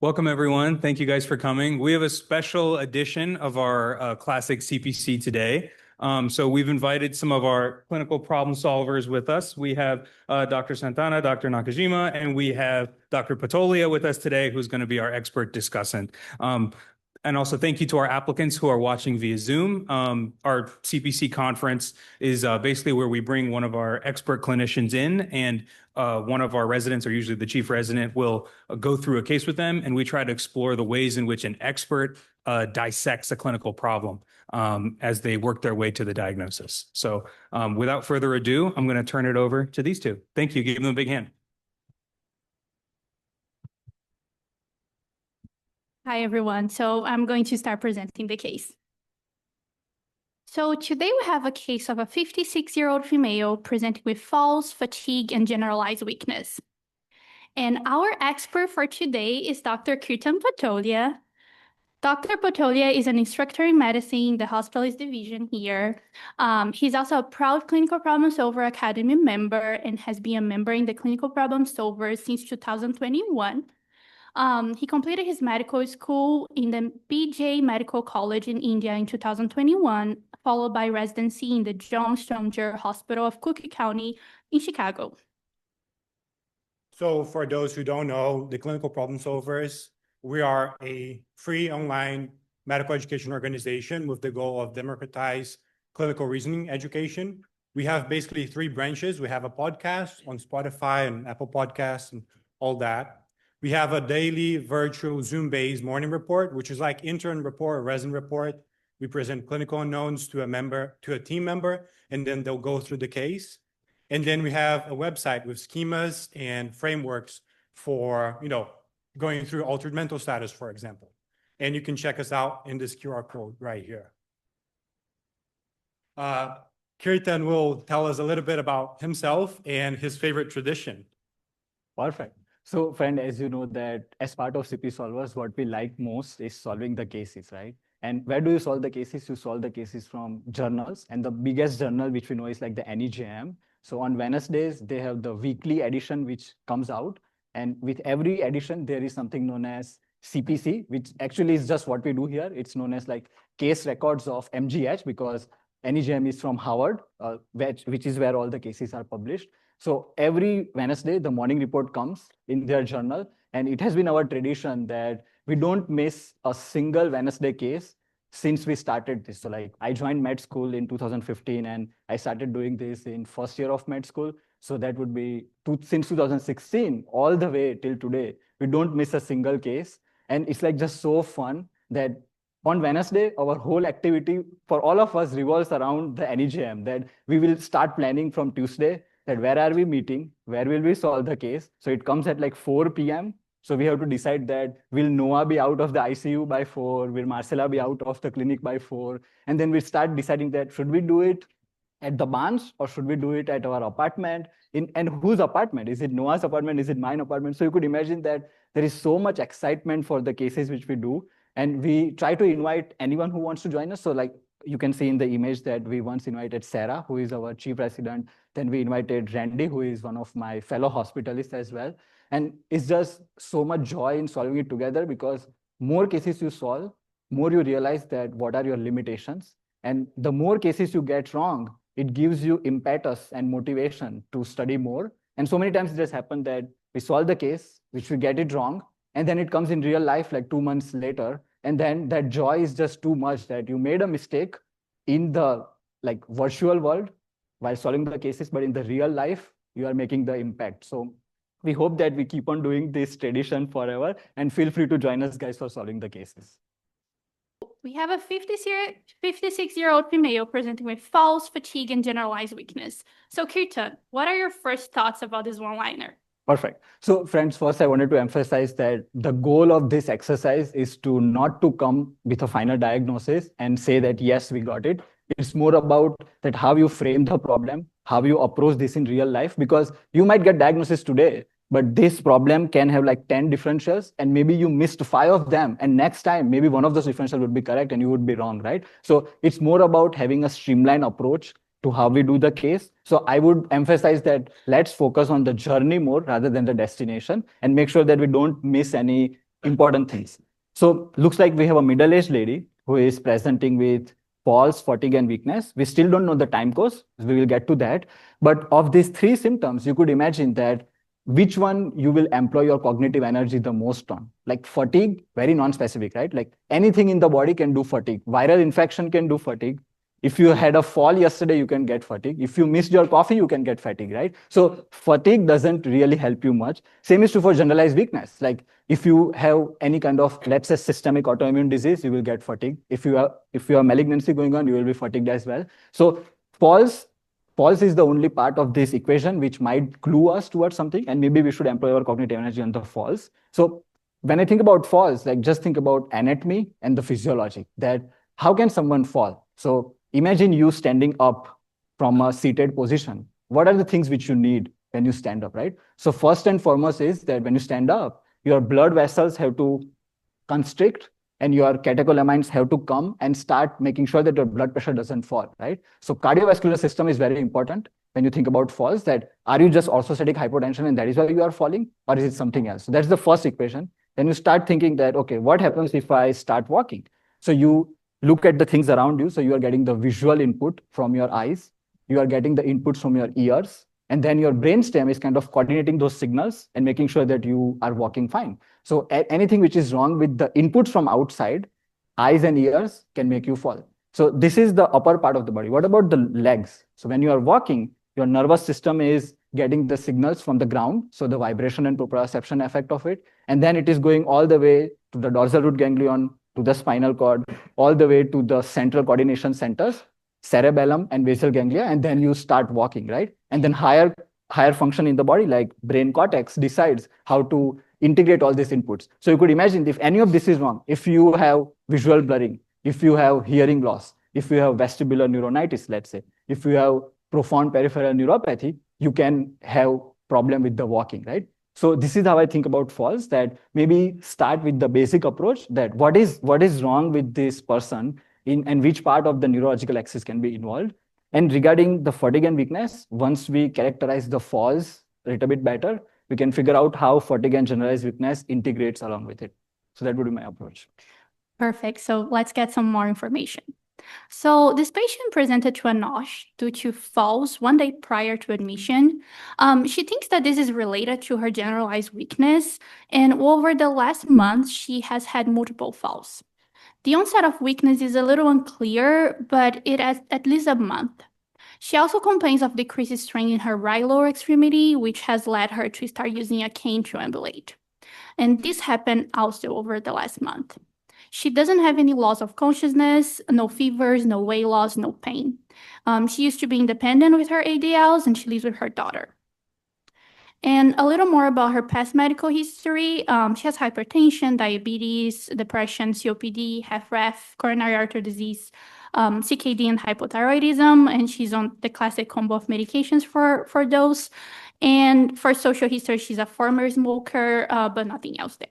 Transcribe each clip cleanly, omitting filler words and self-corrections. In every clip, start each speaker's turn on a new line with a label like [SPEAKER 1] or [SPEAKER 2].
[SPEAKER 1] Welcome, everyone. Thank you guys for coming. We have a special edition of our classic CPC today. So we've invited some of our clinical problem solvers with us. We have Dr. Santana, Dr. Nakajima, and we have Dr. Patolia with us today, who's going to be our expert discussant. And also thank you to our applicants who are watching via Zoom. Our CPC conference is basically where we bring one of our expert clinicians in, and one of our residents, or usually the chief resident, will go through a case with them, and we try to explore the ways in which an expert dissects a clinical problem as they work their way to the diagnosis. So without further ado, I'm going to turn it over to these two. Thank you. Give them a big hand.
[SPEAKER 2] Hi, everyone. So I'm going to start presenting the case. So today we have a case of a 56-year-old female presenting with falls, fatigue, and generalized weakness. And our expert for today is Dr. Kirtan Patolia. Dr. Patolia is an instructor in medicine in the hospitalist division here. He's also a proud Clinical Problem Solver Academy member and has been a member in the Clinical Problem Solver since 2021. He completed his medical school in the BJ Medical College in India in 2021, followed by residency in the John Stronger Hospital of Cook County in Chicago.
[SPEAKER 3] So for those who don't know, the Clinical Problem Solvers, we are a free online medical education organization with the goal of democratize clinical reasoning education. We have basically three branches. We have a podcast on Spotify and Apple Podcasts and all that. We have a daily virtual Zoom-based morning report, which is like intern report, resident report. We present clinical unknowns to a team member, and then they'll go through the case. And then we have a website with schemas and frameworks for, going through altered mental status, for example. And you can check us out in this QR code right here. Kirtan will tell us a little bit about himself and his favorite tradition.
[SPEAKER 4] Perfect. So, friend, as you know that as part of CP Solvers, what we like most is solving the cases, right? And where do you solve the cases? You solve the cases from journals. And the biggest journal, which we know, is like the NEJM. So on Wednesdays, they have the weekly edition, which comes out. And with every edition, there is something known as CPC, which actually is just what we do here. It's known as like case records of MGH, because NEJM is from Harvard, which is where all the cases are published. So every Wednesday, the morning report comes in their journal. And it has been our tradition that we don't miss a single Wednesday case since we started this. So like I joined med school in 2015, and I started doing this in first year of med school. So that would be since 2016, all the way till today, we don't miss a single case. And it's like just so fun that on Wednesday, our whole activity for all of us revolves around the NEJM, that we will start planning from Tuesday, that where are we meeting, where will we solve the case. So it comes at like 4 p.m. So we have to decide that will Noah be out of the ICU by 4, will Marcella be out of the clinic by 4, and then we start deciding that should we do it at the Barnes or should we do it at our apartment, and whose apartment? Is it Noah's apartment? Is it mine apartment? So you could imagine that there is so much excitement for the cases which we do, and we try to invite anyone who wants to join us. So like you can see in the image that we once invited Sarah, who is our chief resident. Then we invited Randy, who is one of my fellow hospitalists as well. And it's just so much joy in solving it together, because more cases you solve, more you realize that what are your limitations. And the more cases you get wrong, it gives you impetus and motivation to study more. And so many times it has happened that we solve the case, which we get it wrong, and then it comes in real life like 2 months later. And then that joy is just too much that you made a mistake in the like virtual world while solving the cases, but in the real life, you are making the impact. So we hope that we keep on doing this tradition forever, and feel free to join us, guys, for solving the cases.
[SPEAKER 2] We have a 56-year-old female presenting with falls, fatigue, and generalized weakness. So Kirtan, what are your first thoughts about this one-liner?
[SPEAKER 4] Perfect. So friends, first I wanted to emphasize that the goal of this exercise is to not to come with a final diagnosis and say that, yes, we got it. It's more about that how you frame the problem, how you approach this in real life, because you might get diagnosis today, but this problem can have like 10 differentials, and maybe you missed 5 of them. And next time, maybe one of those differentials would be correct and you would be wrong, right? So it's more about having a streamlined approach to how we do the case. So I would emphasize that let's focus on the journey more rather than the destination, and make sure that we don't miss any important things. So looks like we have a middle-aged lady who is presenting with falls, fatigue, and weakness. We still don't know the time course. We will get to that. But of these three symptoms, you could imagine that which one you will employ your cognitive energy the most on. Like fatigue, very non-specific, right? Like anything in the body can do fatigue. Viral infection can do fatigue. If you had a fall yesterday, you can get fatigue. If you missed your coffee, you can get fatigue, right? So fatigue doesn't really help you much. Same is true for generalized weakness. Like if you have any kind of, let's say, systemic autoimmune disease, you will get fatigue. If you have malignancy going on, you will be fatigued as well. So falls is the only part of this equation which might clue us towards something, and maybe we should employ our cognitive energy on the falls. So when I think about falls, like just think about anatomy and the physiology, that how can someone fall? So imagine you standing up from a seated position. What are the things which you need when you stand up, right? So first and foremost is that when you stand up, your blood vessels have to constrict and your catecholamines have to come and start making sure that your blood pressure doesn't fall, right? So cardiovascular system is very important when you think about falls, that are you just orthostatic hypotension and that is why you are falling, or is it something else? So that's the first equation. Then you start thinking that, okay, what happens if I start walking? So you look at the things around you. So you are getting the visual input from your eyes, you are getting the inputs from your ears, and then your brainstem is kind of coordinating those signals and making sure that you are walking fine. So anything which is wrong with the inputs from outside, eyes and ears can make you fall. So this is the upper part of the body. What about the legs? So when you are walking, your nervous system is getting the signals from the ground, so the vibration and proprioception effect of it, and then it is going all the way to the dorsal root ganglion, to the spinal cord, all the way to the central coordination centers, cerebellum and basal ganglia, and then you start walking, right? And then higher function in the body, like brain cortex, decides how to integrate all these inputs. So you could imagine if any of this is wrong, if you have visual blurring, if you have hearing loss, if you have vestibular neuronitis, let's say, if you have profound peripheral neuropathy, you can have problem with the walking, right? So this is how I think about falls, that maybe start with the basic approach, that what is wrong with this person and which part of the neurological axis can be involved. And regarding the fatigue and weakness, once we characterize the falls a little bit better, we can figure out how fatigue and generalized weakness integrates along with it. So that would be my approach.
[SPEAKER 2] Perfect. So let's get some more information. So this patient presented to a NOSH due to falls one day prior to admission. She thinks that this is related to her generalized weakness, and over the last month, she has had multiple falls. The onset of weakness is a little unclear, but it has at least a month. She also complains of decreased strength in her right lower extremity, which has led her to start using a cane to ambulate. And this happened also over the last month. She doesn't have any loss of consciousness, no fevers, no weight loss, no pain. She used to be independent with her ADLs, and she lives with her daughter. And a little more about her past medical history. She has hypertension, diabetes, depression, COPD, HFrEF, coronary artery disease, CKD, and hypothyroidism. And she's on the classic combo of medications for those. And for social history, she's a former smoker, but nothing else there.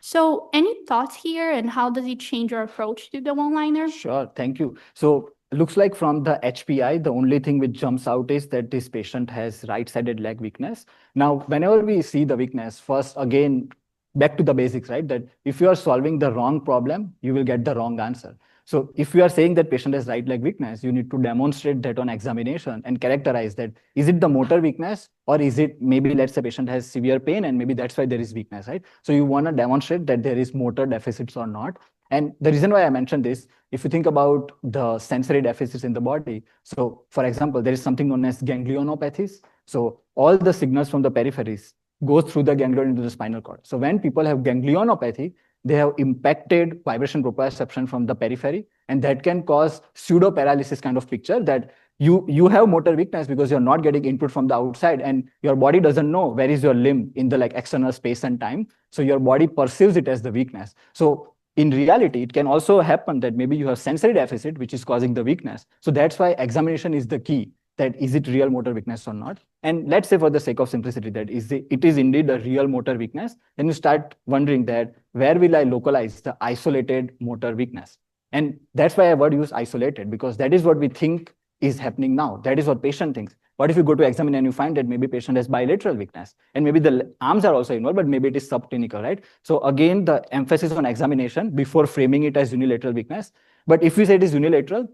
[SPEAKER 2] So any thoughts here, and how does it change your approach to the one-liner?
[SPEAKER 4] Sure, thank you. So it looks like from the HPI, the only thing which jumps out is that this patient has right-sided leg weakness. Now, whenever we see the weakness, first, again, back to the basics, right? That if you are solving the wrong problem, you will get the wrong answer. So if you are saying that patient has right leg weakness, you need to demonstrate that on examination and characterize that. Is it the motor weakness, or is it maybe, let's say, patient has severe pain and maybe that's why there is weakness, right? So you want to demonstrate that there is motor deficits or not. And the reason why I mentioned this, if you think about the sensory deficits in the body, so for example, there is something known as ganglionopathies. So all the signals from the peripheries go through the ganglion into the spinal cord. So when people have ganglionopathy, they have impacted vibration proprioception from the periphery, and that can cause pseudo paralysis kind of picture, that you have motor weakness because you're not getting input from the outside, and your body doesn't know where is your limb in the external space and time. So your body perceives it as the weakness. So in reality, it can also happen that maybe you have sensory deficit, which is causing the weakness. So that's why examination is the key, that is it real motor weakness or not? And let's say, for the sake of simplicity, that it is indeed a real motor weakness, then you start wondering that where will I localize the isolated motor weakness? And that's why I would use isolated, because that is what we think is happening now. That is what patient thinks. What if you go to examine and you find that maybe patient has bilateral weakness and maybe the arms are also involved, but maybe it is subclinical, right? So again, the emphasis on examination before framing it as unilateral weakness. But if you say it is unilateral,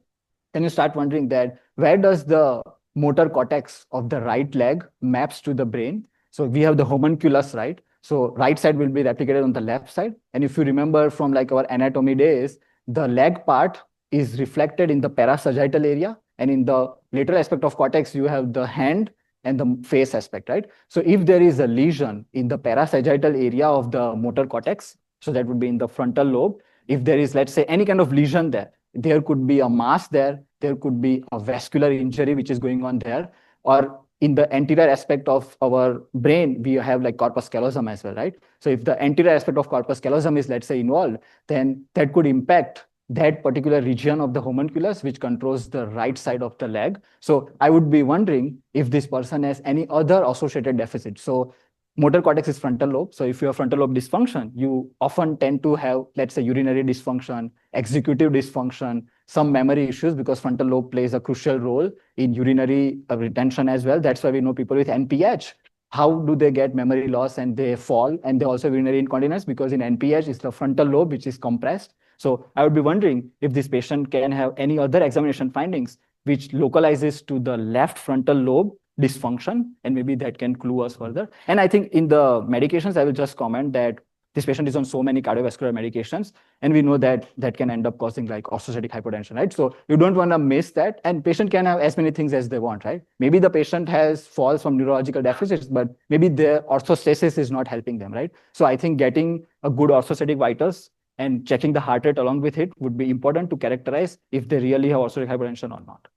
[SPEAKER 4] then you start wondering that where does the motor cortex of the right leg maps to the brain? So we have the homunculus, right? So right side will be replicated on the left side. And if you remember from like our anatomy days, the leg part is reflected in the parasagittal area. And in the lateral aspect of cortex, you have the hand and the face aspect, right? So if there is a lesion in the parasagittal area of the motor cortex, so that would be in the frontal lobe, if there is, let's say, any kind of lesion there, there could be a mass there, there could be a vascular injury which is going on there, or in the anterior aspect of our brain, we have like corpus callosum as well, right? So if the anterior aspect of corpus callosum is, let's say, involved, then that could impact that particular region of the homunculus, which controls the right side of the leg. So I would be wondering if this person has any other associated deficit. So motor cortex is frontal lobe. So if you have frontal lobe dysfunction, you often tend to have, let's say, urinary dysfunction, executive dysfunction, some memory issues, because frontal lobe plays a crucial role in urinary retention as well. That's why we know people with NPH, how do they get memory loss and they fall, and they also have urinary incontinence, because in NPH, it's the frontal lobe which is compressed. So I would be wondering if this patient can have any other examination findings which localizes to the left frontal lobe dysfunction, and maybe that can clue us further. And I think in the medications, I will just comment that this patient is on so many cardiovascular medications, and we know that that can end up causing like orthostatic hypotension, right? So you don't want to miss that, and patient can have as many things as they want, right? Maybe the patient has falls from neurological deficits, but maybe their orthostasis is not helping them, right? So I think getting a good orthostatic vitals and checking the heart rate along with it would be important to characterize if they really have orthostatic hypotension or not.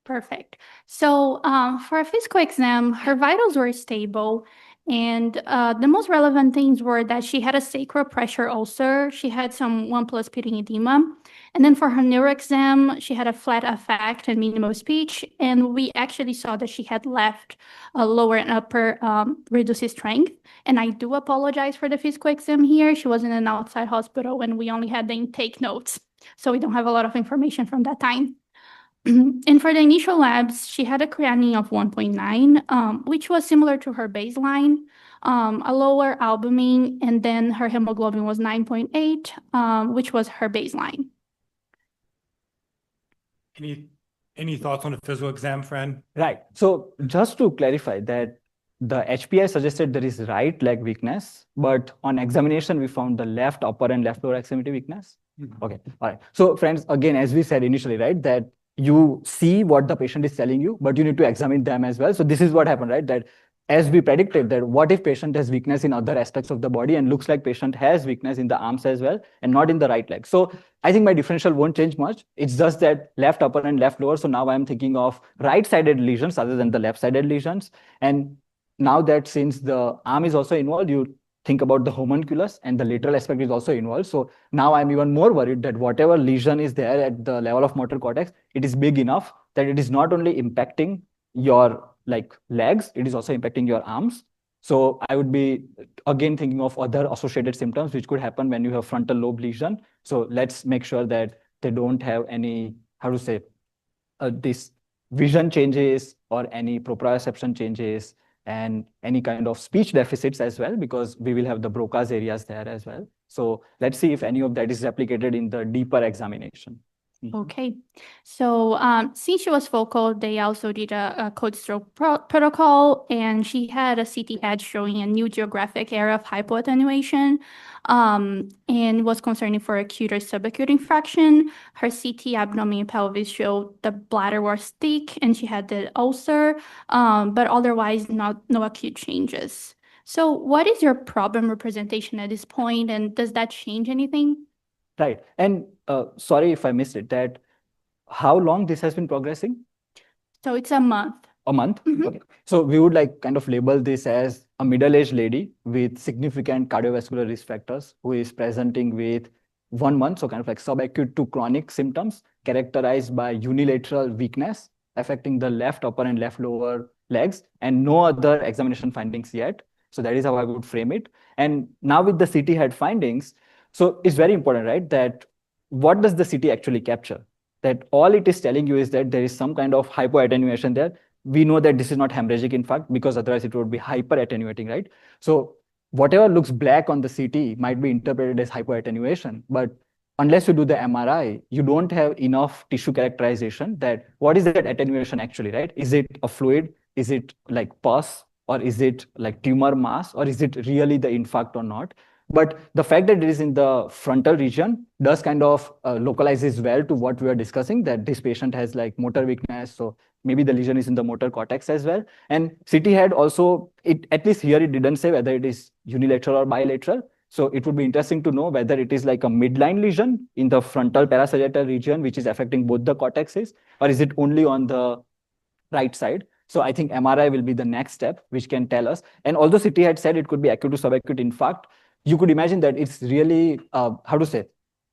[SPEAKER 2] Perfect. So for a physical exam, her vitals were stable. And the most relevant things were that she had a sacral pressure ulcer. She had some 1+ pitting edema. And then for her neuro exam, she had a flat affect and minimal speech. And we actually saw that she had left lower and upper reduced strength. And I do apologize for the physical exam here. She was in an outside hospital and we only had the intake notes. So we don't have a lot of information from that time. And for the initial labs, she had a creatinine of 1.9, which was similar to her baseline, a lower albumin, and then her hemoglobin was 9.8, which was her baseline.
[SPEAKER 3] Any thoughts on the physical exam, friend?
[SPEAKER 4] Right. So just to clarify that the HPI suggested there is right leg weakness, but on examination, we found the left upper and left lower extremity weakness. Okay. All right. So friends, again, as we said initially, right, that you see what the patient is telling you, but you need to examine them as well. So this is what happened, right? That as we predicted, that what if patient has weakness in other aspects of the body, and looks like patient has weakness in the arms as well, and not in the right leg. So I think my differential won't change much. It's just that left upper and left lower. So now I'm thinking of right-sided lesions other than the left-sided lesions. And now that since the arm is also involved, you think about the homunculus, and the lateral aspect is also involved. So now I'm even more worried that whatever lesion is there at the level of motor cortex, it is big enough that it is not only impacting your like legs, it is also impacting your arms. So I would be again thinking of other associated symptoms which could happen when you have frontal lobe lesion. So let's make sure that they don't have any, how to say, this vision changes or any proprioception changes, and any kind of speech deficits as well, because we will have the Broca's areas there as well. So let's see if any of that is replicated in the deeper examination.
[SPEAKER 2] Okay. So since she was focal, they also did a code stroke protocol, and she had a CT head showing a new geographic area of hypoattenuation, and was concerning for acute or subacute infraction. Her CT abdomen and pelvis showed the bladder was thick and she had the ulcer, but otherwise no acute changes. So what is your problem representation at this point, and does that change anything?
[SPEAKER 4] Right. And sorry if I missed it, that how long this has been progressing?
[SPEAKER 2] So it's a month.
[SPEAKER 4] A month? Okay. So we would like kind of label this as a middle-aged lady with significant cardiovascular risk factors who is presenting with 1 month, so kind of like subacute to chronic symptoms characterized by unilateral weakness affecting the left upper and left lower legs, and no other examination findings yet. So that is how I would frame it. And now with the CT head findings, so it's very important, right, that what does the CT actually capture? that all it is telling you is that there is some kind of hypoattenuation there. We know that this is not hemorrhagic, in fact, because otherwise it would be hyperattenuating, right? So whatever looks black on the CT might be interpreted as hypoattenuation, but unless you do the MRI, you don't have enough tissue characterization that what is that attenuation actually, right? Is it a fluid? Is it like pus? Or is it like tumor mass? Or is it really the infarct or not? But the fact that it is in the frontal region does kind of localizes well to what we are discussing, that this patient has like motor weakness. So maybe the lesion is in the motor cortex as well. And CT had also, at least here it didn't say whether it is unilateral or bilateral. So it would be interesting to know whether it is like a midline lesion in the frontal parasagittal region, which is affecting both the cortexes, or is it only on the right side? So I think MRI will be the next step, which can tell us. And although CT had said it could be acute to subacute infarct, you could imagine that it's really,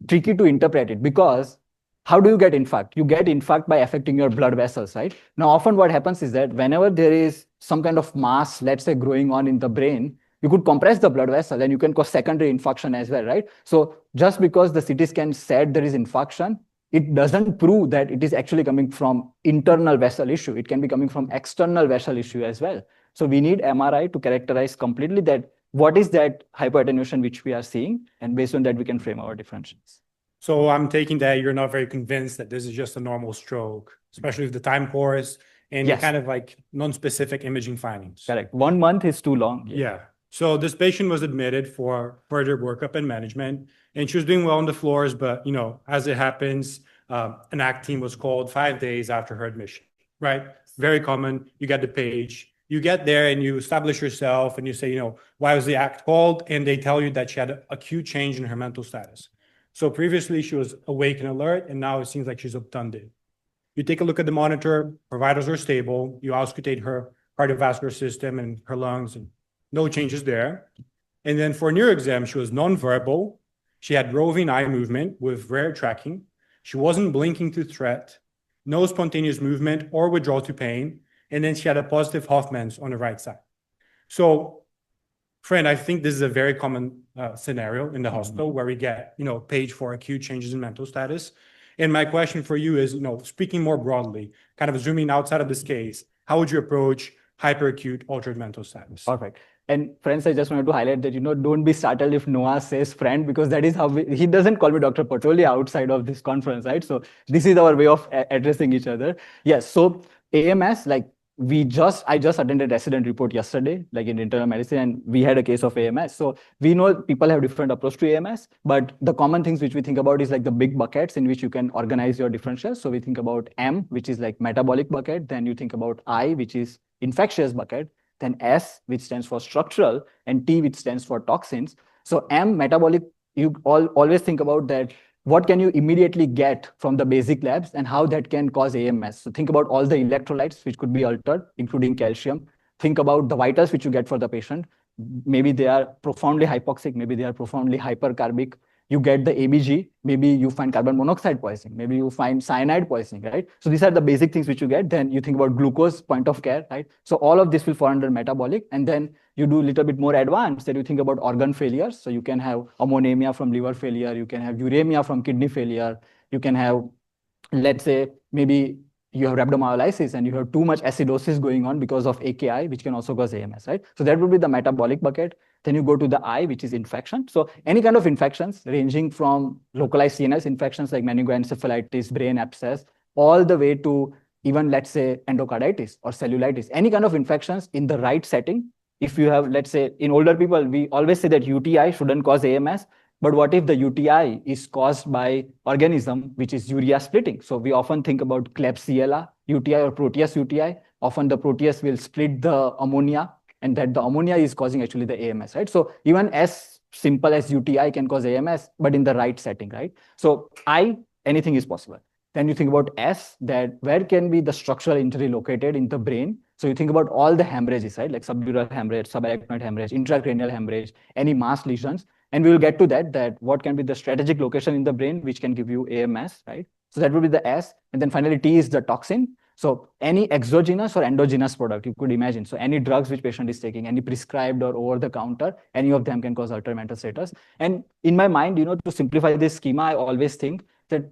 [SPEAKER 4] tricky to interpret it, because how do you get infarct? You get infarct by affecting your blood vessels, right? Now, often what happens is that whenever there is some kind of mass, let's say, growing on in the brain, you could compress the blood vessel and you can cause secondary infarction as well, right? So just because the CT scan said there is infarction, it doesn't prove that it is actually coming from internal vessel issue. It can be coming from external vessel issue as well. So we need MRI to characterize completely that what is that hypoattenuation which we are seeing, and based on that, we can frame our differentials.
[SPEAKER 3] So I'm taking that you're not very convinced that this is just a normal stroke, especially with the time course and
[SPEAKER 4] Yes.
[SPEAKER 3] kind of like non-specific imaging findings.
[SPEAKER 4] Correct. 1 month is too long.
[SPEAKER 3] Yeah. So this patient was admitted for further workup and management, and she was doing well on the floors, but as it happens, an ACT team was called 5 days after her admission, right? Very common. You get the page, you get there and you establish yourself and you say, why was the ACT called? And they tell you that she had an acute change in her mental status. So previously she was awake and alert, and now it seems like she's obtunded. You take a look at the monitor, providers are stable. You auscultate her cardiovascular system and her lungs, and no changes there. And then for neuro exam, she was nonverbal. She had roving eye movement with rare tracking. She wasn't blinking to threat, no spontaneous movement or withdrawal to pain. And then she had a positive Hoffman's on the right side. So, friend, I think this is a very common scenario in the hospital where we get, page for acute changes in mental status. And my question for you is, speaking more broadly, kind of zooming outside of this case, how would you approach hyperacute altered mental status?
[SPEAKER 4] Perfect. And friends, I just wanted to highlight that, don't be startled if Noah says friend, because that is how he doesn't call me Dr. Patolia outside of this conference, right? So this is our way of addressing each other. Yes. So AMS, like I just attended resident report yesterday, like in internal medicine, and we had a case of AMS. So we know people have different approach to AMS, but the common things which we think about is like the big buckets in which you can organize your differentials. So we think about M, which is like metabolic bucket. Then you think about I, which is infectious bucket. Then S, which stands for structural, and T, which stands for toxins. So M, metabolic, you always think about that. What can you immediately get from the basic labs and how that can cause AMS? So think about all the electrolytes which could be altered, including calcium. Think about the vitals which you get for the patient. Maybe they are profoundly hypoxic, maybe they are profoundly hypercarbic. You get the ABG, maybe you find carbon monoxide poisoning, maybe you find cyanide poisoning, right? So these are the basic things which you get. Then you think about glucose point of care, right? So all of this will fall under metabolic. And then you do a little bit more advanced, that you think about organ failures. So you can have ammonemia from liver failure, you can have uremia from kidney failure, you can have, let's say, maybe you have rhabdomyolysis and you have too much acidosis going on because of AKI, which can also cause AMS, right? So that would be the metabolic bucket. Then you go to the I, which is infection. So any kind of infections ranging from localized CNS infections like meningoencephalitis, brain abscess, all the way to even, let's say, endocarditis or cellulitis, any kind of infections in the right setting. If you have, let's say, in older people, we always say that UTI shouldn't cause AMS. But what if the UTI is caused by organism, which is urea splitting? So we often think about Klebsiella UTI or Proteus UTI. Often the Proteus will split the ammonia, and that the ammonia is causing actually the AMS, right? So even as simple as UTI can cause AMS, but in the right setting, right? So anything is possible. Then you think about S, that where can be the structural injury located in the brain? So you think about all the hemorrhages, right? Like subdural hemorrhage, subarachnoid hemorrhage, intracranial hemorrhage, any mass lesions. And we will get to that what can be the strategic location in the brain, which can give you AMS, right? So that would be the S. And then finally, T is the toxin. So any exogenous or endogenous product you could imagine. So any drugs which patient is taking, any prescribed or over the counter, any of them can cause altered mental status. And in my mind, to simplify this schema, I always think that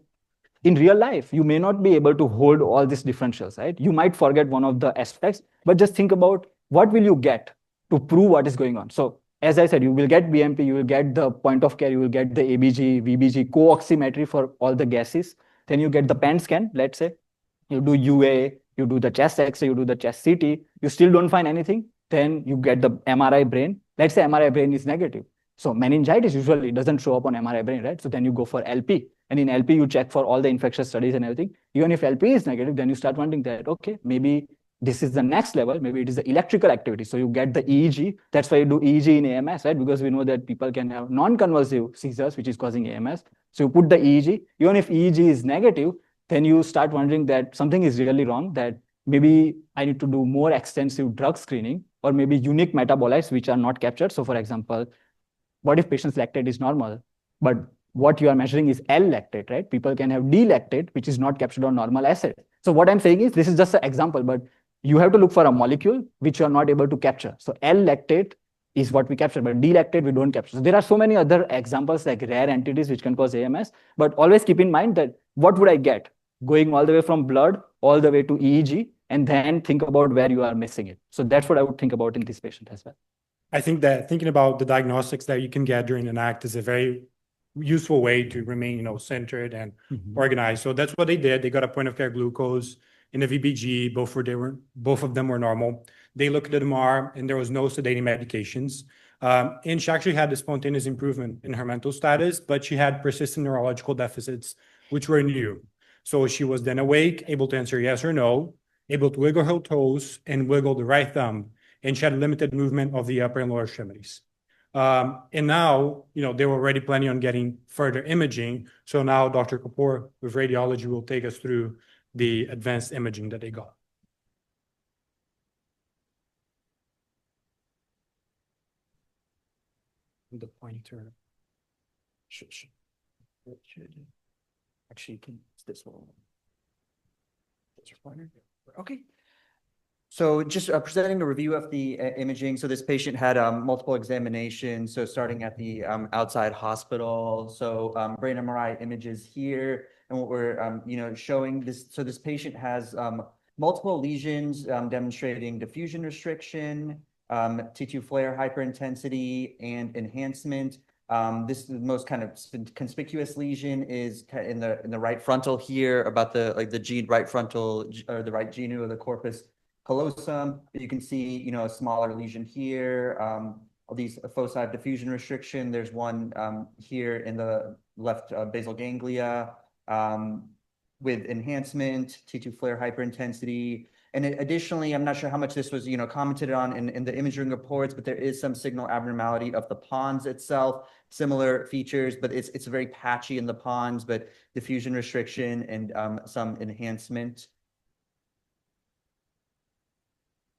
[SPEAKER 4] in real life, you may not be able to hold all these differentials, right? You might forget one of the aspects, but just think about what will you get to prove what is going on. So as I said, you will get BMP, you will get the point of care, you will get the ABG, VBG, co-oximetry for all the gases. Then you get the PAN scan, let's say. You do UA, you do the chest X-ray, you do the chest CT, you still don't find anything. Then you get the MRI brain. Let's say MRI brain is negative. So meningitis usually doesn't show up on MRI brain, right? So then you go for LP. And in LP, you check for all the infectious studies and everything. Even if LP is negative, then you start wondering that, okay, maybe this is the next level. Maybe it is the electrical activity. So you get the EEG. That's why you do EEG in AMS, right? Because we know that people can have non-convulsive seizures, which is causing AMS. So you put the EEG. Even if EEG is negative, then you start wondering that something is really wrong, that maybe I need to do more extensive drug screening, or maybe unique metabolites which are not captured. So for example, what if patient's lactate is normal, but what you are measuring is L-lactate, right? People can have D-lactate, which is not captured on normal assay. So what I'm saying is, this is just an example, but you have to look for a molecule which you are not able to capture. So L-lactate is what we capture, but D-lactate we don't capture. So there are so many other examples like rare entities which can cause AMS, but always keep in mind that what would I get? Going all the way from blood, all the way to EEG, and then think about where you are missing it. So that's what I would think about in this patient as well.
[SPEAKER 3] I think that thinking about the diagnostics that you can get during an act is a very useful way to remain, centered and organized. So that's what they did. They got a point of care glucose in a VBG. Both of them were normal. They looked at the MR and there was no sedating medications. And she actually had a spontaneous improvement in her mental status, but she had persistent neurological deficits, which were new. So she was then awake, able to answer yes or no, able to wiggle her toes and wiggle the right thumb, and she had limited movement of the upper and lower extremities. And now, they were already planning on getting further imaging. So now Dr. Kapoor with radiology will take us through the advanced imaging that they got. The pointer.
[SPEAKER 5] Actually, it's this one. Okay. So just presenting a review of the imaging. So this patient had multiple examinations. So starting at the outside hospital. So brain MRI images here. And what we're showing this. So this patient has multiple lesions demonstrating diffusion restriction, T2 flare hyperintensity, and enhancement. This is the most kind of conspicuous lesion is in the right frontal here, about the right frontal or the right genu of the corpus callosum. You can see, a smaller lesion here. All these foci of diffusion restriction. There's one here in the left basal ganglia with enhancement, T2 flare hyperintensity. And additionally, I'm not sure how much this was, commented on in the imaging reports, but there is some signal abnormality of the pons itself, similar features, but it's very patchy in the pons, but diffusion restriction and some enhancement.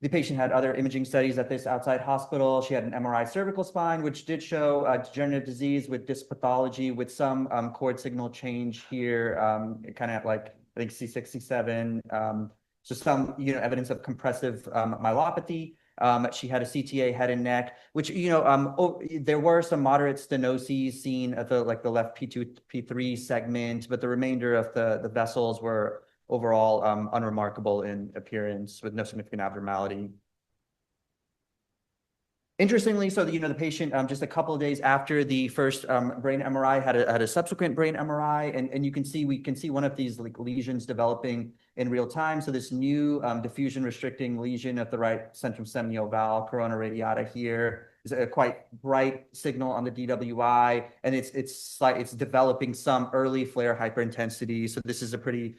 [SPEAKER 5] The patient had other imaging studies at this outside hospital. She had an MRI cervical spine, which did show degenerative disease with disc pathology with some cord signal change here, kind of like, I think, C6, C7. So some, evidence of compressive myelopathy. She had a CTA head and neck, which, there were some moderate stenoses seen at the left P2, P3 segment, but the remainder of the vessels were overall unremarkable in appearance with no significant abnormality. Interestingly, so the patient just a couple of days after the first brain MRI had a subsequent brain MRI, and we can see one of these lesions developing in real time. So this new diffusion restricting lesion at the right centrum semioval, corona radiata here is a quite bright signal on the DWI, and it's developing some early flare hyperintensity. So this is a pretty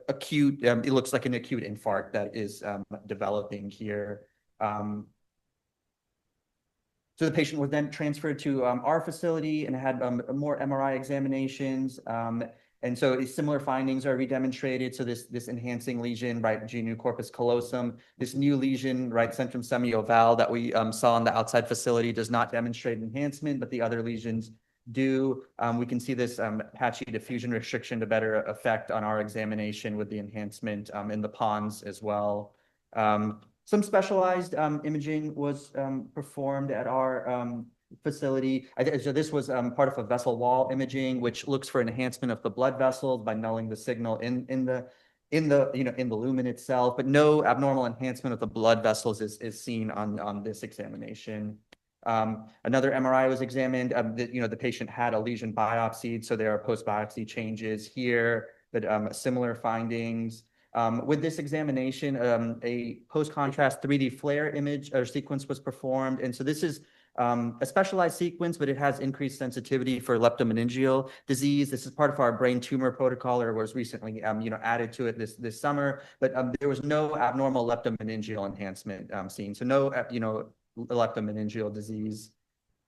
[SPEAKER 5] acute. It looks like an acute infarct that is developing here. So the patient was then transferred to our facility and had more MRI examinations. And so similar findings are redemonstrated. So this enhancing lesion, right, genu corpus callosum, this new lesion, right, centrum semioval that we saw in the outside facility does not demonstrate enhancement, but the other lesions do. We can see this patchy diffusion restriction to better effect on our examination with the enhancement in the pons as well. Some specialized imaging was performed at our facility. So this was part of a vessel wall imaging, which looks for enhancement of the blood vessels by nulling the signal in the lumen itself, but no abnormal enhancement of the blood vessels is seen on this examination. Another MRI was examined. The patient had a lesion biopsied, so there are post-biopsy changes here, but similar findings. With this examination, a post-contrast 3D FLAIR image or sequence was performed. And so this is a specialized sequence, but it has increased sensitivity for leptomeningeal disease. This is part of our brain tumor protocol, or was recently, added to it this summer. But there was no abnormal leptomeningeal enhancement seen. So no, leptomeningeal disease.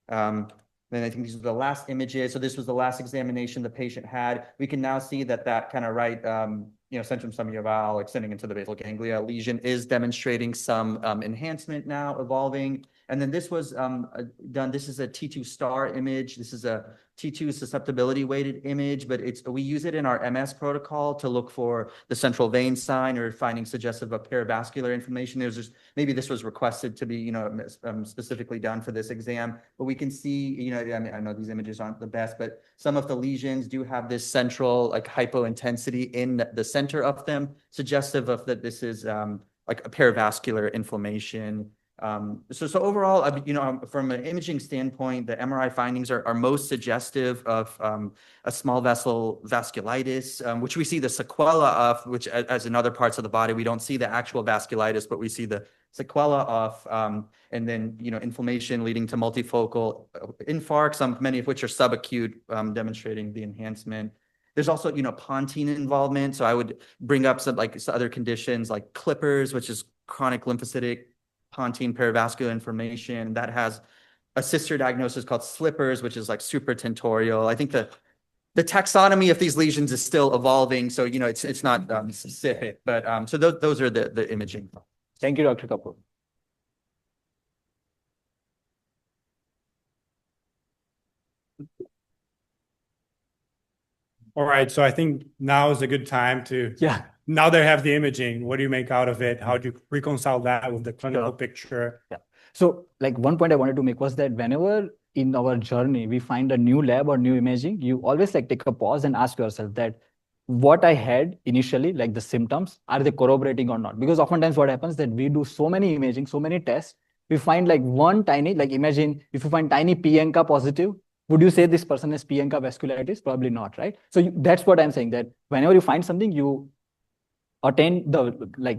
[SPEAKER 5] Then I think these are the last images. So this was the last examination the patient had. We can now see that kind of right, centrum subungual extending into the basal ganglia lesion is demonstrating some enhancement now evolving. And then this was done. This is a T2 star image. This is a T2 susceptibility weighted image, but we use it in our MS protocol to look for the central vein sign or finding suggestive of perivascular inflammation. Maybe this was requested to be, specifically done for this exam, but we can see, I know these images aren't the best, but some of the lesions do have this central like hypointensity in the center of them, suggestive of that this is like a perivascular inflammation. So overall, from an imaging standpoint, the MRI findings are most suggestive of a small vessel vasculitis, which we see the sequela of, which as in other parts of the body, we don't see the actual vasculitis, but we see the sequela of, and then, inflammation leading to multifocal infarcts, many of which are subacute, demonstrating the enhancement. There's also, pontine involvement. So I would bring up some other conditions like Clippers, which is chronic lymphocytic pontine perivascular inflammation that has a sister diagnosis called slippers, which is like supratentorial. I think the taxonomy of these lesions is still evolving, so it's not specific, but so those are the imaging.
[SPEAKER 4] Thank you, Dr. Kapoor.
[SPEAKER 3] All right, so I think now is a good time to, now they have the imaging, what do you make out of it? How do you reconcile that with the clinical picture?
[SPEAKER 4] Yeah. So one point I wanted to make was that whenever in our journey, we find a new lab or new imaging, you always take a pause and ask yourself that what I had initially, like the symptoms, are they corroborating or not? Because oftentimes what happens that we do so many imaging, so many tests, we find one tiny, imagine if you find tiny PNK positive, would you say this person has PNK vasculitis? Probably not, right? So that's what I'm saying, that whenever you find something, you attain the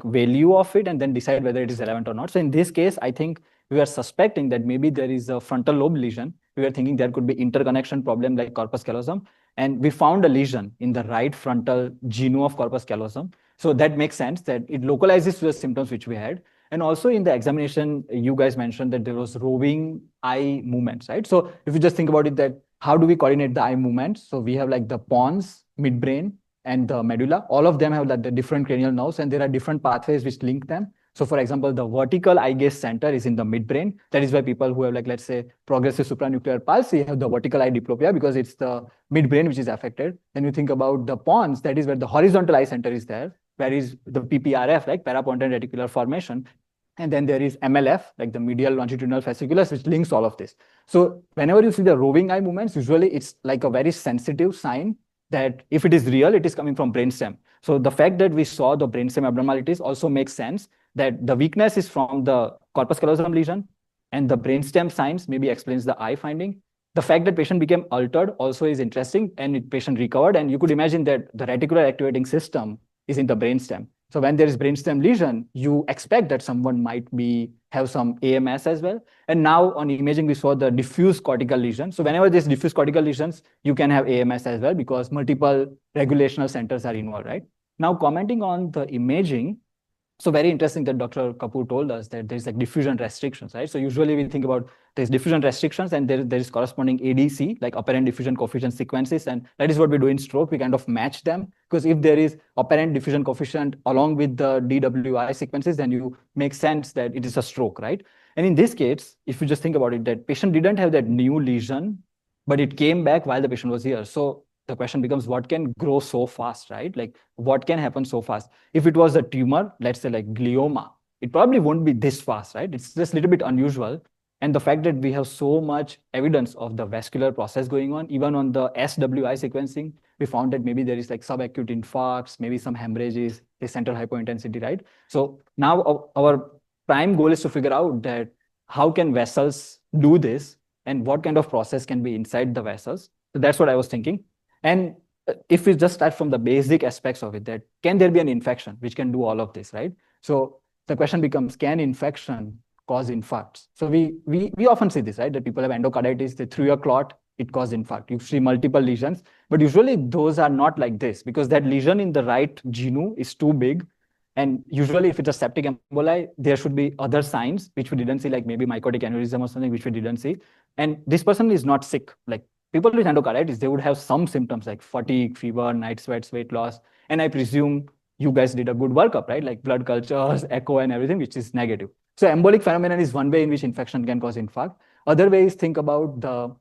[SPEAKER 4] value of it and then decide whether it is relevant or not. So in this case, I think we are suspecting that maybe there is a frontal lobe lesion. We were thinking there could be interconnection problem like corpus callosum. And we found a lesion in the right frontal genu of corpus callosum. So that makes sense that it localizes to the symptoms which we had. And also in the examination, you guys mentioned that there was roving eye movements, right? So if you just think about it, that how do we coordinate the eye movements? So we have the pons, midbrain, and the medulla. All of them have the different cranial nerves, and there are different pathways which link them. So for example, the vertical eye gaze center is in the midbrain. That is why people who have let's say progressive supranuclear palsy have the vertical eye diplopia, because it's the midbrain which is affected. Then you think about the pons, that is where the horizontal eye center is there, where is the PPRF, parapontine reticular formation. And then there is MLF, the medial longitudinal fasciculus, which links all of this. So whenever you see the roving eye movements, usually it's a very sensitive sign that if it is real, it is coming from brainstem. So the fact that we saw the brainstem abnormalities also makes sense, that the weakness is from the corpus callosum lesion, and the brainstem signs maybe explains the eye finding. The fact that patient became altered also is interesting, and patient recovered. And you could imagine that the reticular activating system is in the brainstem. So when there is brainstem lesion, you expect that someone might have some AMS as well. And now on imaging, we saw the diffuse cortical lesion. So whenever there's diffuse cortical lesions, you can have AMS as well, because multiple regulational centers are involved, right? Now commenting on the imaging, so very interesting that Dr. Kapoor told us that there's diffusion restrictions, right? So usually we think about there's diffusion restrictions and there is corresponding ADC, apparent diffusion coefficient sequences. And that is what we do in stroke. We kind of match them, because if there is apparent diffusion coefficient along with the DWI sequences, then you make sense that it is a stroke, right? And in this case, if you just think about it, that patient didn't have that new lesion, but it came back while the patient was here. So the question becomes, what can grow so fast, right? What can happen so fast? If it was a tumor, let's say glioma, it probably won't be this fast, right? It's just a little bit unusual. And the fact that we have so much evidence of the vascular process going on, even on the SWI sequencing, we found that maybe there is like subacute infarcts, maybe some hemorrhages, the central hypointensity, right? So now our prime goal is to figure out that how can vessels do this and what kind of process can be inside the vessels. So that's what I was thinking. And if we just start from the basic aspects of it, that can there be an infection which can do all of this, right? So the question becomes, can infection cause infarcts? So we often see this, right? That people have endocarditis, they threw a clot, it causes infarct. You see multiple lesions, but usually those are not like this because that lesion in the right genu is too big. And usually if it's a septic emboli, there should be other signs which we didn't see, like maybe mycotic aneurysm or something which we didn't see. And this person is not sick. Like people with endocarditis, they would have some symptoms like fatigue, fever, night sweats, weight loss. And I presume you guys did a good workup, right? Like blood cultures, echo and everything, which is negative. So embolic phenomenon is one way in which infection can cause infarct. Other way is think about the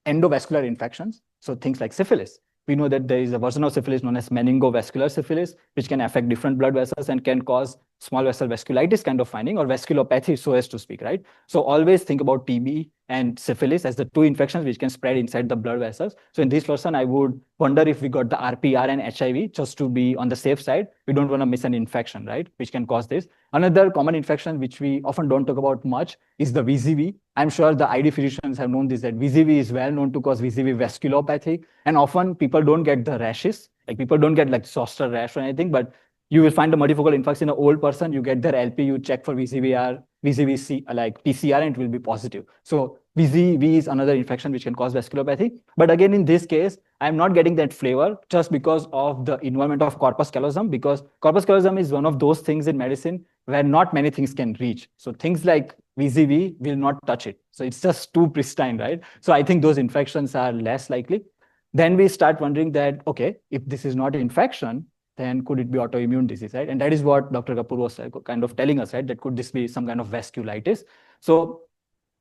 [SPEAKER 4] endovascular infections. So things like syphilis. We know that there is a version of syphilis known as meningovascular syphilis, which can affect different blood vessels and can cause small vessel vasculitis kind of finding or vasculopathy, so as to speak, right? So always think about TB and syphilis as the two infections which can spread inside the blood vessels. So in this person, I would wonder if we got the RPR and HIV just to be on the safe side. We don't want to miss an infection, right? Which can cause this. Another common infection, which we often don't talk about much, is the VZV. I'm sure the ID physicians have known this, that VZV is well known to cause VZV vasculopathy. And often people don't get the rashes, like people don't get like zoster rash or anything, but you will find a multifocal infarct in an old person, you get their LP, you check for VZVR, VZVC, like PCR, and it will be positive. So VZV is another infection which can cause vasculopathy. But again, in this case, I'm not getting that flavor just because of the involvement of corpus callosum, because corpus callosum is one of those things in medicine where not many things can reach. So things like VZV will not touch it. So it's just too pristine, right? So I think those infections are less likely. Then we start wondering that, okay, if this is not infection, then could it be autoimmune disease, right? And that is what Dr. Kapoor was kind of telling us, right? That could this be some kind of vasculitis? So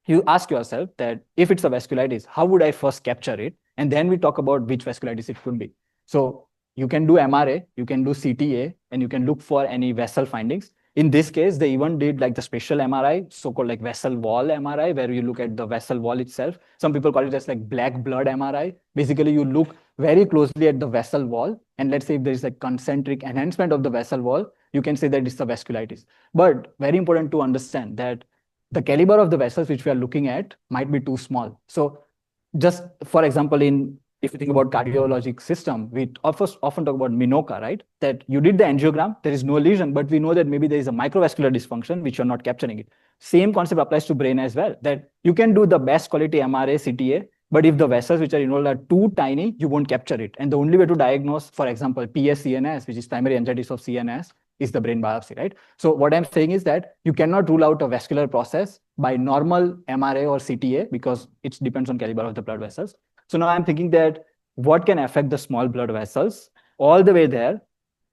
[SPEAKER 4] you ask yourself that if it's a vasculitis, how would I first capture it? And then we talk about which vasculitis it could be. So you can do MRA, you can do CTA, and you can look for any vessel findings. In this case, they even did like the special MRI, so-called like vessel wall MRI, where you look at the vessel wall itself. Some people call it as like black blood MRI. Basically, you look very closely at the vessel wall. And let's say if there is a concentric enhancement of the vessel wall, you can say that it's a vasculitis. But very important to understand that the caliber of the vessels which we are looking at might be too small. So just for example, if you think about cardiologic system, we often talk about MINOCA, right? That you did the angiogram, there is no lesion, but we know that maybe there is a microvascular dysfunction which you're not capturing it. Same concept applies to brain as well, that you can do the best quality MRA, CTA, but if the vessels which are involved are too tiny, you won't capture it. And the only way to diagnose, for example, PSCNS, which is primary angiitis of CNS, is the brain biopsy, right? So what I'm saying is that you cannot rule out a vascular process by normal MRA or CTA because it depends on caliber of the blood vessels. So now I'm thinking that what can affect the small blood vessels all the way there.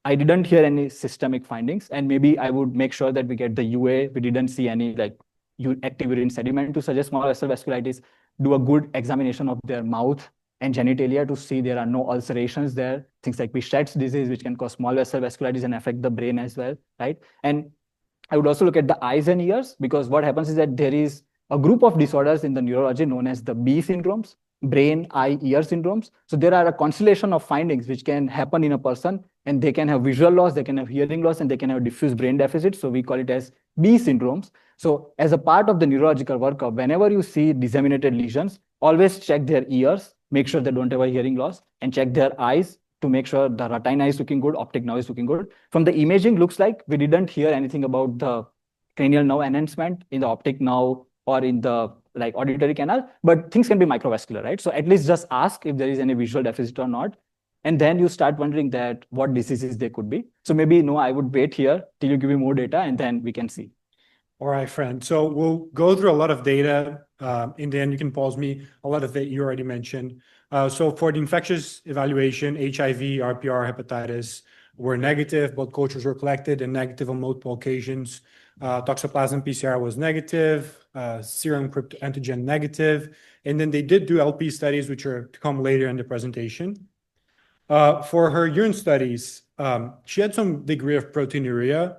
[SPEAKER 4] I didn't hear any systemic findings, and maybe I would make sure that we get the UA. We didn't see any like active urine sediment to suggest small vessel vasculitis. Do a good examination of their mouth and genitalia to see there are no ulcerations there. Things like Behçet's disease, which can cause small vessel vasculitis and affect the brain as well, right? And I would also look at the eyes and ears, because what happens is that there is a group of disorders in the neurology known as the B syndromes, brain, eye, ear syndromes. So there are a constellation of findings which can happen in a person, and they can have visual loss, they can have hearing loss, and they can have diffuse brain deficit. So we call it as B syndromes. So as a part of the neurological workup, whenever you see disseminated lesions, always check their ears, make sure they don't have a hearing loss, and check their eyes to make sure the retina is looking good, optic nerve is looking good. From the imaging, looks like we didn't hear anything about the cranial nerve enhancement in the optic nerve or in the like auditory canal, but things can be microvascular, right? So at least just ask if there is any visual deficit or not. And then you start wondering that what diseases they could be. So maybe, no, I would wait here till you give me more data and then we can see.
[SPEAKER 3] All right, friend. So we'll go through a lot of data. In the end, you can pause me. A lot of it you already mentioned. So for the infectious evaluation, HIV, RPR, hepatitis were negative. Blood cultures were collected and negative on multiple occasions. Toxoplasma PCR was negative. Serum cryptoantigen negative. And then they did do LP studies, which are to come later in the presentation. For her urine studies, she had some degree of proteinuria.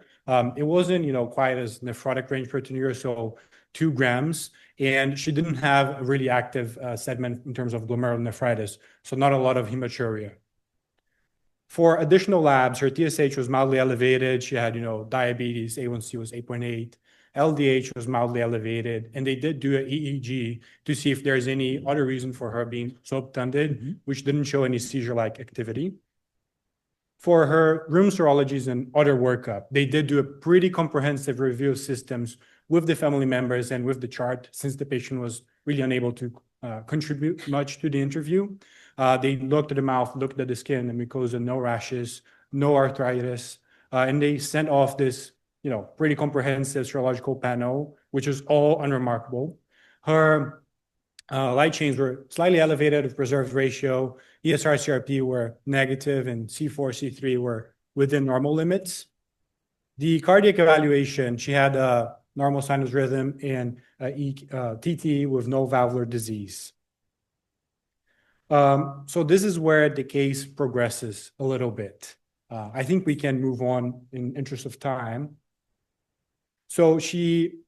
[SPEAKER 3] It wasn't, quite as nephrotic range proteinuria. So 2 grams, and she didn't have a really active segment in terms of glomerulonephritis, so not a lot of hematuria. For additional labs, her TSH was mildly elevated. She had, diabetes, A1C was 8.8. LDH was mildly elevated, and they did do an EEG to see if there's any other reason for her being so obtunded, which didn't show any seizure-like activity. For her room serologies and other workup, they did do a pretty comprehensive review of systems with the family members and with the chart, since the patient was really unable to contribute much to the interview. They looked at the mouth, looked at the skin, the mucosa, no rashes, no arthritis, and they sent off this pretty comprehensive serological panel, which is all unremarkable. Her light chains were slightly elevated with preserved ratio. ESR, CRP were negative, and C4, C3 were within normal limits. The cardiac evaluation, she had a normal sinus rhythm and TT with no valvular disease. So this is where the case progresses a little bit. I think we can move on in interest of time. So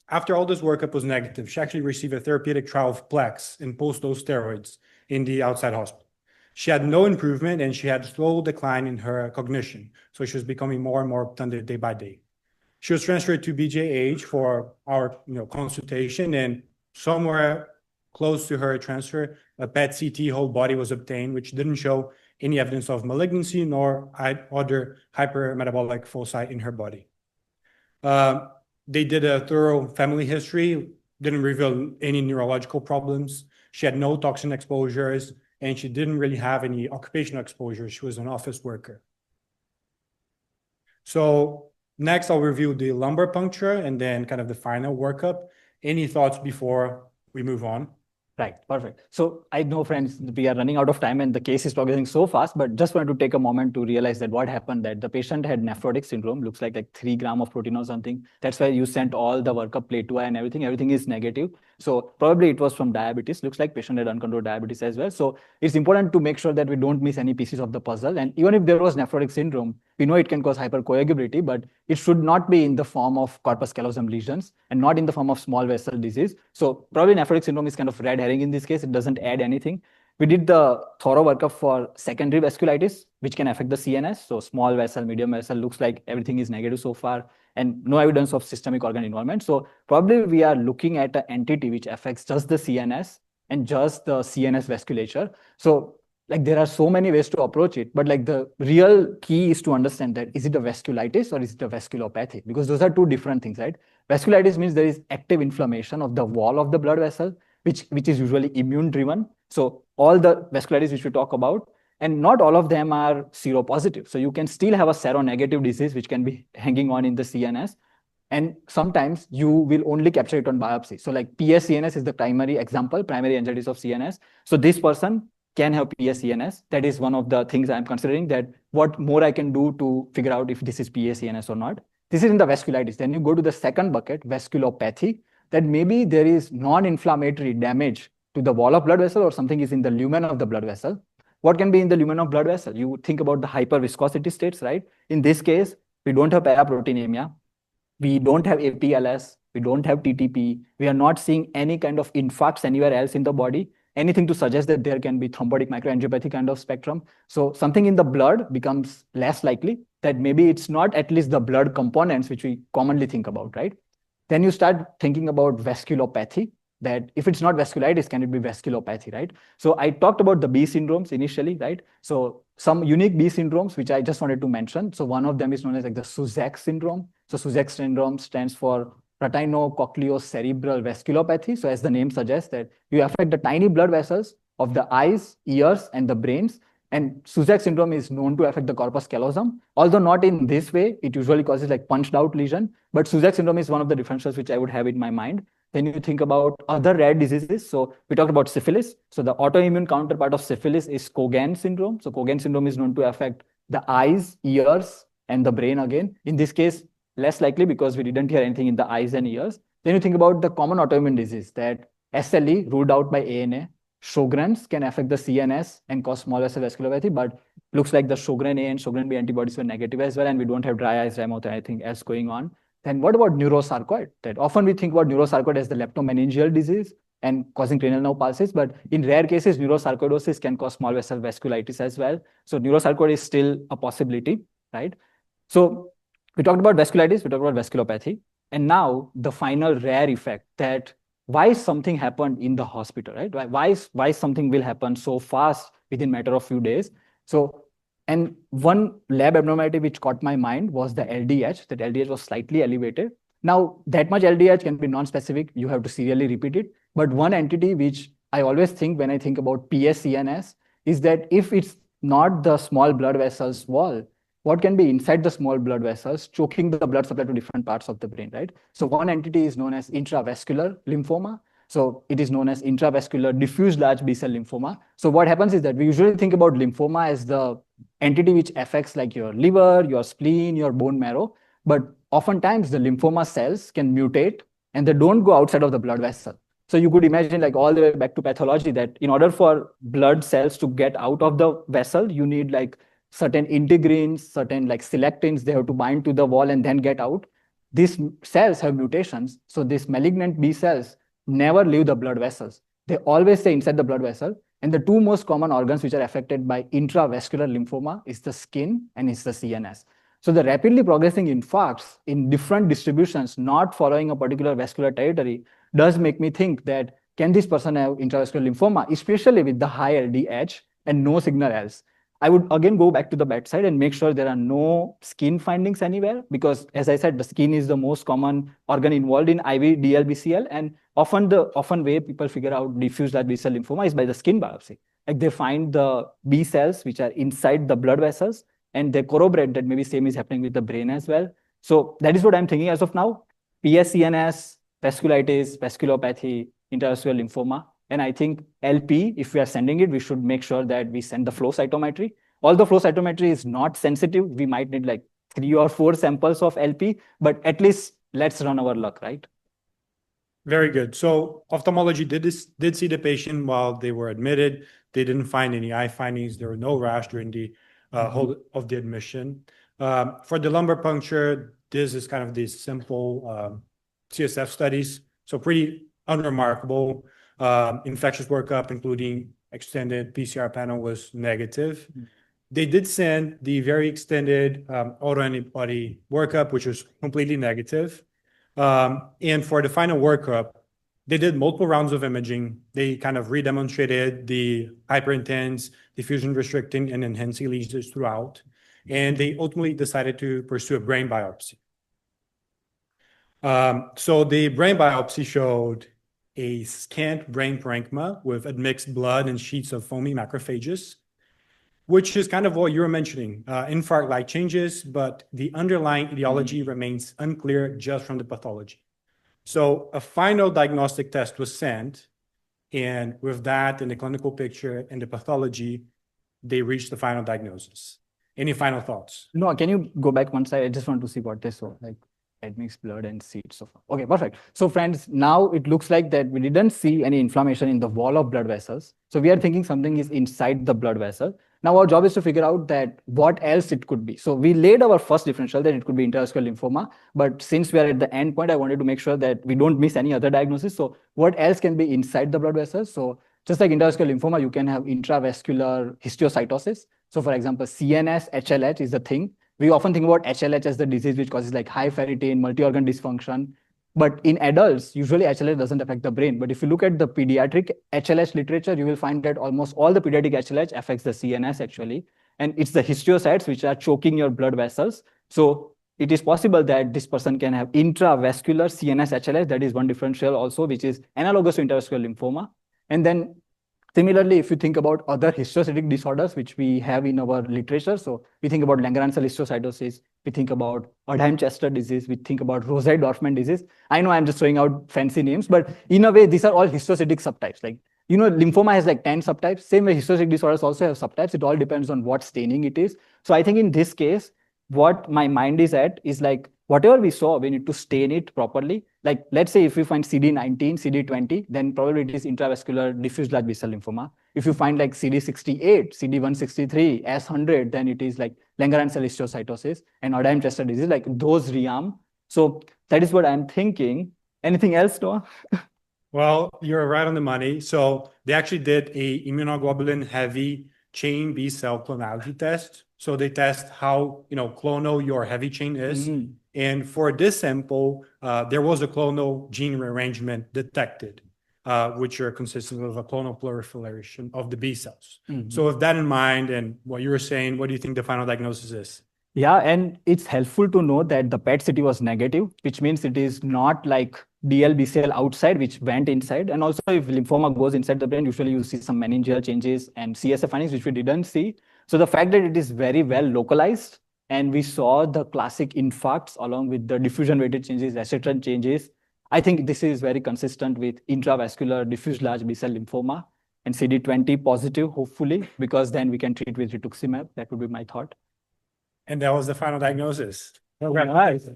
[SPEAKER 3] after all this workup was negative, she actually received a therapeutic trial of Plex and post-dose steroids in the outside hospital. She had no improvement, and she had slow decline in her cognition. So she was becoming more and more obtunded day by day. She was transferred to BJH for our consultation, and somewhere close to her transfer, a PET CT whole body was obtained, which didn't show any evidence of malignancy nor other hypermetabolic foci in her body. They did a thorough family history, didn't reveal any neurological problems. She had no toxin exposures, and she didn't really have any occupational exposure. She was an office worker. So next, I'll review the lumbar puncture and then kind of the final workup. Any thoughts before we move on?
[SPEAKER 4] Right, perfect. So I know, friends, we are running out of time and the case is progressing so fast, but just wanted to take a moment to realize that what happened, that the patient had nephrotic syndrome, looks like 3 grams of protein or something. That's why you sent all the workup, plate 2I and everything is negative. So probably it was from diabetes. Looks like patient had uncontrolled diabetes as well. So it's important to make sure that we don't miss any pieces of the puzzle. And even if there was nephrotic syndrome, we know it can cause hypercoagulability, but it should not be in the form of corpus callosum lesions and not in the form of small vessel disease. So probably nephrotic syndrome is kind of red herring in this case. It doesn't add anything. We did the thorough workup for secondary vasculitis, which can affect the CNS. So small vessel, medium vessel, looks like everything is negative so far, and no evidence of systemic organ involvement. So probably we are looking at an entity which affects just the CNS and just the CNS vasculature. So there are so many ways to approach it, but the real key is to understand that is it a vasculitis or is it a vasculopathy? Because those are two different things, right? Vasculitis means there is active inflammation of the wall of the blood vessel, which is usually immune driven. So all the vasculitis which we talk about, and not all of them are seropositive. So you can still have a seronegative disease which can be hanging on in the CNS. And sometimes you will only capture it on biopsy. So PSCNS is the primary example, primary angiitis of CNS. So this person can have PSCNS. That is one of the things I'm considering, that what more I can do to figure out if this is PSCNS or not. This is in the vasculitis. Then you go to the second bucket, vasculopathy, that maybe there is non-inflammatory damage to the wall of blood vessel or something is in the lumen of the blood vessel. What can be in the lumen of blood vessel? You think about the hyperviscosity states, right? In this case, we don't have paraproteinemia. We don't have APLS. We don't have TTP. We are not seeing any kind of infarcts anywhere else in the body. Anything to suggest that there can be thrombotic microangiopathy kind of spectrum. So something in the blood becomes less likely, that maybe it's not at least the blood components which we commonly think about, right? Then you start thinking about vasculopathy, that if it's not vasculitis, can it be vasculopathy, right? So I talked about the B syndromes initially, right? So some unique B syndromes, which I just wanted to mention. So one of them is known as the Suzak syndrome. So Suzak syndrome stands for retinocochleocerebral vasculopathy. So as the name suggests, that you affect the tiny blood vessels of the eyes, ears, and the brains. And Suzak syndrome is known to affect the corpus callosum, although not in this way. It usually causes punched out lesion. But Suzak syndrome is one of the differences which I would have in my mind. Then you think about other rare diseases. So we talked about syphilis. So the autoimmune counterpart of syphilis is Cogan syndrome. So Cogan syndrome is known to affect the eyes, ears, and the brain again. In this case, less likely because we didn't hear anything in the eyes and ears. Then you think about the common autoimmune disease, that SLE ruled out by ANA. Sjogren's can affect the CNS and cause small vessel vasculopathy, but looks like the Sjogren A and Sjogren B antibodies were negative as well, and we don't have dry eyes, dry mouth, or anything else going on. Then what about neurosarcoid? That often we think about neurosarcoid as the leptomeningeal disease and causing cranial nerve pulses, but in rare cases, neurosarcoidosis can cause small vessel vasculitis as well. So neurosarcoid is still a possibility, right? So we talked about vasculitis, we talked about vasculopathy, and now the final rare effect, that why something happened in the hospital, right? Why something will happen so fast within matter of few days? So, and one lab abnormality which caught my mind was the LDH. That LDH was slightly elevated. Now, that much LDH can be non-specific. You have to serially repeat it. But one entity which I always think when I think about PSCNS is that if it's not the small blood vessels wall, what can be inside the small blood vessels, choking the blood supply to different parts of the brain, right? So one entity is known as intravascular lymphoma. So it is known as intravascular diffuse large B-cell lymphoma. So what happens is that we usually think about lymphoma as the entity which affects like your liver, your spleen, your bone marrow. But oftentimes the lymphoma cells can mutate and they don't go outside of the blood vessel. So you could imagine like all the way back to pathology that in order for blood cells to get out of the vessel, you need like certain integrins, certain like selectins, they have to bind to the wall and then get out. These cells have mutations. So these malignant B cells never leave the blood vessels. They always stay inside the blood vessel. And the two most common organs which are affected by intravascular lymphoma is the skin and is the CNS. So the rapidly progressing infarcts in different distributions, not following a particular vascular territory, does make me think that can this person have intravascular lymphoma, especially with the high LDH and no signal else. I would again go back to the bedside and make sure there are no skin findings anywhere, because as I said, the skin is the most common organ involved in IV DLBCL, and often way people figure out diffuse large B-cell lymphoma is by the skin biopsy. Like they find the B cells which are inside the blood vessels and they corroborate that maybe same is happening with the brain as well. So that is what I'm thinking as of now. PSCNS, vasculitis, vasculopathy, intravascular lymphoma. And I think LP, if we are sending it, we should make sure that we send the flow cytometry. Although flow cytometry is not sensitive, we might need like 3 or 4 samples of LP, but at least let's run our luck, right?
[SPEAKER 3] Very good. So ophthalmology did see the patient while they were admitted. They didn't find any eye findings. There were no rash during the whole of the admission. For the lumbar puncture, this is kind of these simple CSF studies. So pretty unremarkable. Infectious workup, including extended PCR panel, was negative. They did send the very extended autoantibody workup, which was completely negative. And for the final workup, they did multiple rounds of imaging. They kind of redemonstrated the hyperintense, diffusion restricting, and enhancing lesions throughout. And they ultimately decided to pursue a brain biopsy. So the brain biopsy showed a scant brain parenchyma with admixed blood and sheets of foamy macrophages, which is kind of what you were mentioning, infarct-like changes, but the underlying etiology remains unclear just from the pathology. So a final diagnostic test was sent, and with that and the clinical picture and the pathology, they reached the final diagnosis. Any final thoughts?
[SPEAKER 4] No, can you go back one side? I just want to see what they saw, like admixed blood and seeds. So okay, perfect. So friends, now it looks like that we didn't see any inflammation in the wall of blood vessels. So we are thinking something is inside the blood vessel. Now our job is to figure out that what else it could be. So we laid our first differential that it could be intravascular lymphoma, but since we are at the end point, I wanted to make sure that we don't miss any other diagnosis. So what else can be inside the blood vessels? So just like intravascular lymphoma, you can have intravascular histiocytosis. So for example, CNS HLH is the thing. We often think about HLH as the disease which causes like high ferritin, multi-organ dysfunction. But in adults, usually HLH doesn't affect the brain. But if you look at the pediatric HLH literature, you will find that almost all the pediatric HLH affects the CNS actually. And it's the histiocytes which are choking your blood vessels. So it is possible that this person can have intravascular CNS HLH. That is one differential also, which is analogous to intravascular lymphoma. And then similarly, if you think about other histiocytic disorders, which we have in our literature, so we think about Langerhans cell histiocytosis, we think about Erdheim-Chester disease, we think about Rosai-Dorfman disease. I know I'm just throwing out fancy names, but in a way, these are all histiocytic subtypes. Like, you know, lymphoma has like 10 subtypes. Same way, histiocytic disorders also have subtypes. It all depends on what staining it is. So I think in this case, what my mind is at is like, whatever we saw, we need to stain it properly. Like, let's say if we find CD19, CD20, then probably it is intravascular diffuse large B-cell lymphoma. If you find like CD68, CD163, S100, then it is like Langerhans cell histiocytosis and Erdheim-Chester disease, like those realm. So that is what I'm thinking. Anything else, Noah?
[SPEAKER 3] Well, you're right on the money. So they actually did a immunoglobulin heavy chain B cell clonality test. So they test how, clonal your heavy chain is.
[SPEAKER 4] Mm.
[SPEAKER 3] And for this sample, there was a clonal gene rearrangement detected, which are consistent with a clonal proliferation of the B cells.
[SPEAKER 4] Mhm.
[SPEAKER 3] So with that in mind and what you were saying, what do you think the final diagnosis is?
[SPEAKER 4] Yeah, and it's helpful to know that the PET CT was negative, which means it is not like DLBCL outside, which went inside. And also, if lymphoma goes inside the brain, usually you see some meningeal changes and CSF findings, which we didn't see. So the fact that it is very well localized, and we saw the classic infarcts along with the diffusion-weighted changes, etc. changes, I think this is very consistent with intravascular diffuse large B-cell lymphoma and CD20 positive, hopefully, because then we can treat with rituximab. That would be my thought.
[SPEAKER 3] And that was the final diagnosis.
[SPEAKER 4] Nice.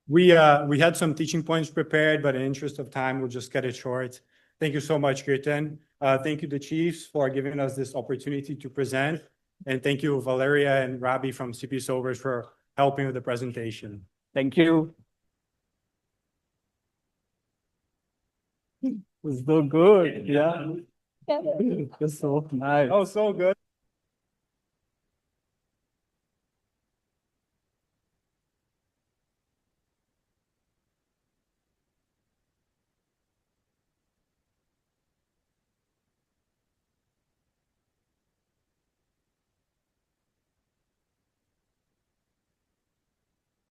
[SPEAKER 3] We had some teaching points prepared, but in interest of time, we'll just cut it short. Thank you so much, Kirtan. Thank you, the chiefs, for giving us this opportunity to present. And thank you, Valeria and Robbie from CP Solvers for helping with the presentation.
[SPEAKER 4] Thank you. It was so good. Yeah. It was so nice.
[SPEAKER 3] Oh, so good.